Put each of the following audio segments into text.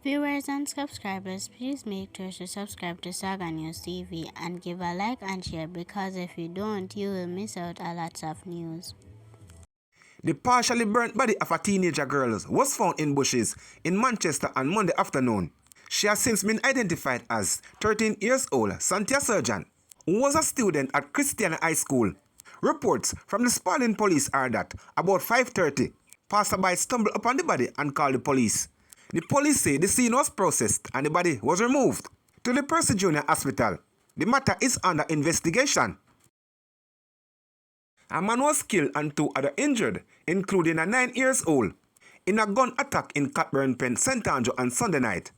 Viewers and subscribers, please make sure to subscribe to Saga News TV and give a like and share, because if you don't, you will miss out a lot of news. The partially burnt body of a teenager girl was found in bushes in Manchester on Monday afternoon. She has since been identified as 13 years old Cynthia Surgeon, who was a student at Christiana High School. Reports from the Spalding police are that about 5:30, passerby stumbled upon the body and called the police. The police say the scene was processed and the body was removed to the Percy Junior Hospital. The matter is under investigation. A man was killed and 2 others injured, including a 9-year-old, in a gun attack in Cockburn Pen, St. Andrew on Sunday night.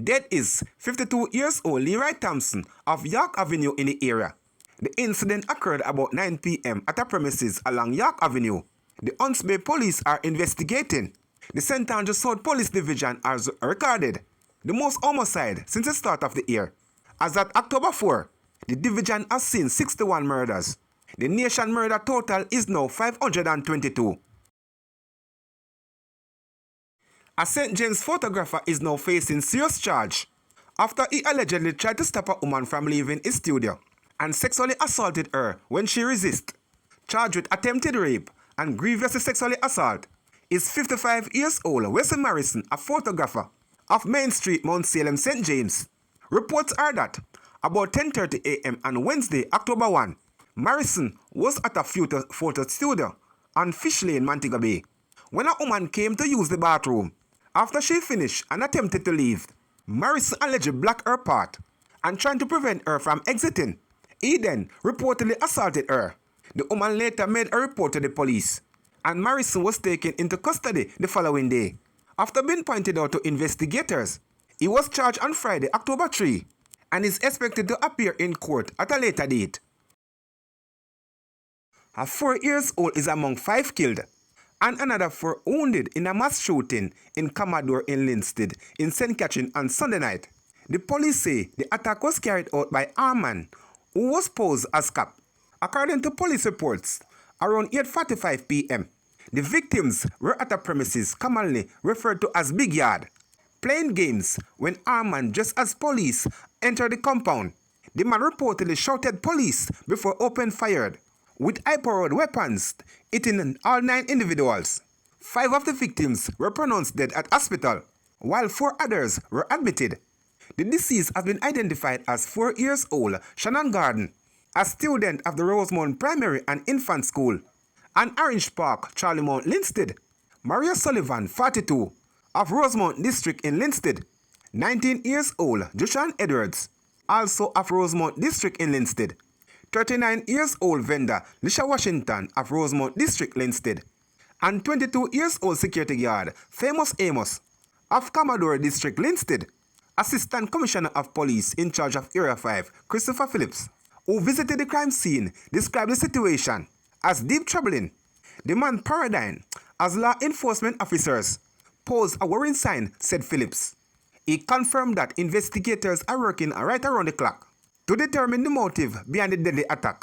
Dead is 52-year-old Leroy Thompson of York Avenue in the area. The incident occurred about 9 p.m. at a premises along York Avenue. The Hunts Bay police are investigating. The St. Andrew South Police Division has recorded the most homicide since the start of the year. As at October 4, the division has seen 61 murders. The nation murder total is now 522. A St. James photographer is now facing serious charge after he allegedly tried to stop a woman from leaving his studio and sexually assaulted her when she resisted. Charged with attempted rape and grievous sexually assault is 55-year-old Wesley Morrison, a photographer of Main Street, Mount Salem, St. James. Reports are that about 10:30 a.m. on Wednesday, October 1, Morrison was at a photo studio on Fish Lane, Montego Bay, when a woman came to use the bathroom. After she finished and attempted to leave, Morrison allegedly blocked her path and trying to prevent her from exiting. He then reportedly assaulted her. The woman later made a report to the police, and Morrison was taken into custody the following day. After being pointed out to investigators, he was charged on Friday, October 3, and is expected to appear in court at a later date. A 4-year-old is among 5 killed and another 4 wounded in a mass shooting in Commodore in Linstead in St. Catherine on Sunday night. The police say the attack was carried out by a man who was posed as cop. According to police reports, around 8:45 p.m., the victims were at a premises commonly referred to as Big Yard, playing games when a man dressed as police entered the compound. The man reportedly shouted police before opening fire with high-powered weapons, hitting all 9 individuals. 5 of the victims were pronounced dead at hospital, while 4 others were admitted. The deceased has been identified as 4-year-old Shannon Garden, a student of the Rosemount Primary and Infant School, and Orange Park, Charlie Mount, Linstead. Maria Sullivan, 42, of Rosemount District in Linstead. 19-year-old Joshua Edwards, also of Rosemount District in Linstead. 39-year-old vendor Lisha Washington of Rosemount District, Linstead. And 22-year-old security guard Famous Amos of Commodore District, Linstead. Assistant Commissioner of Police in charge of Area 5, Christopher Phillips, who visited the crime scene, described the situation as deep troubling. The man paradigm as law enforcement officers pose a worrying sign, said Phillips. He confirmed that investigators are working right around the clock to determine the motive behind the deadly attack.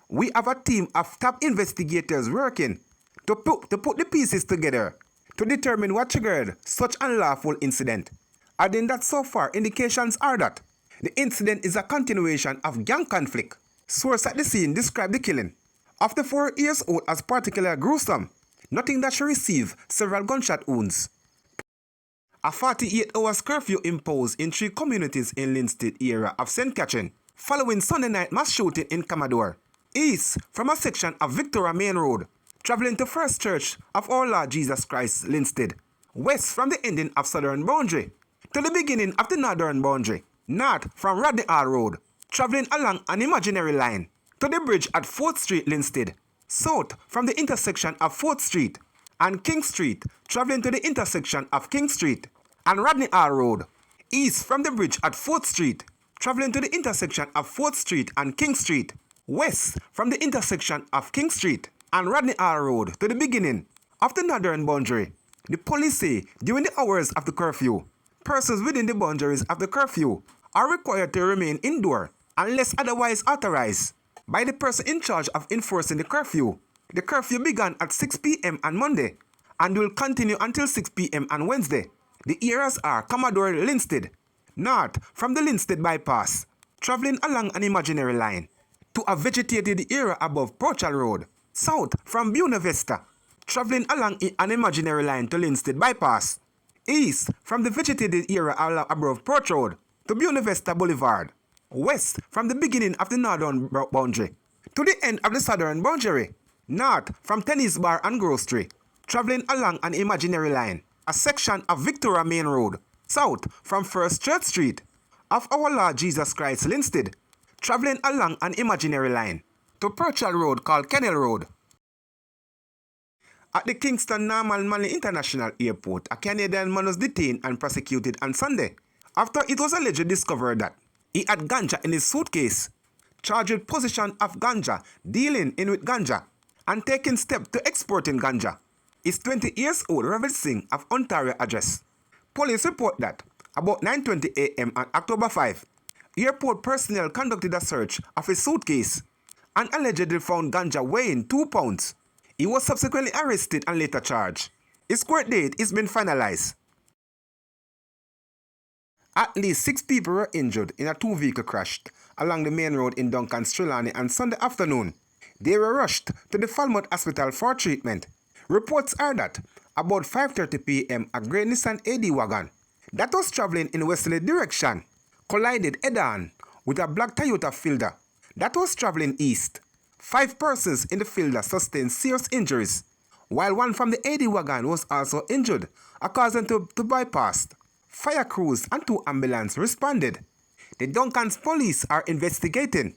We have a team of top investigators working to put the pieces together to determine what triggered such unlawful incident. Adding that so far indications are that the incident is a continuation of gang conflict. Sources at the scene described the killing of the 4-year-old as particularly gruesome, noting that she received several gunshot wounds. A 48-hour curfew imposed in 3 communities in Linstead area of St. Catherine following Sunday night mass shooting in Commodore, east from a section of Victoria Main Road, traveling to First Church of Our Lord Jesus Christ, Linstead, west from the ending of southern boundary to the beginning of the northern boundary, north from Rodney Hall Road, traveling along an imaginary line to the bridge at 4th Street, Linstead, south from the intersection of 4th Street and King Street, traveling to the intersection of King Street and Rodney Hall Road, east from the bridge at 4th Street, traveling to the intersection of 4th Street and King Street, west from the intersection of King Street and Rodney Hall Road to the beginning of the northern boundary. The police say during the hours of the curfew, persons within the boundaries of the curfew are required to remain indoor unless otherwise authorized by the person in charge of enforcing the curfew. The curfew began at 6 p.m. on Monday and will continue until 6 p.m. on Wednesday. The areas are Commodore Linstead, north from the Linstead bypass, traveling along an imaginary line, to a vegetated area above Porchal Road, south from Buena Vista, traveling along an imaginary line to Linstead bypass, east from the vegetated area above Porch Road to Buena Vista Boulevard, west from the beginning of the northern boundary to the end of the southern boundary, north from Tennis Bar and Grocery, traveling along an imaginary line, a section of Victoria Main Road, south from First Church Street, of Our Lord Jesus Christ Linstead, traveling along an imaginary line, to Porchal Road called Kennel Road. At the Kingston Norman Manley International Airport, a Canadian man was detained and prosecuted on Sunday after it was allegedly discovered that he had ganja in his suitcase, charged with possession of ganja, dealing in with ganja, and taking steps to exporting ganja. Is 20 years old Ravid Singh of Ontario address. Police report that about 9:20 a.m. on October 5, airport personnel conducted a search of his suitcase and allegedly found ganja weighing 2 pounds. He was subsequently arrested and later charged. His court date is been finalized. At least 6 people were injured in a 2-vehicle crash along the main road in Duncan Trelawney on Sunday afternoon. They were rushed to the Falmouth Hospital for treatment. Reports are that about 5:30 p.m. a grey Nissan AD wagon that was traveling in westerly direction collided head-on with a black Toyota Fielder that was traveling east. 5 persons in the Fielder sustained serious injuries, while one from the AD wagon was also injured, according to bypass. Fire crews and 2 ambulances responded. The Duncan's police are investigating.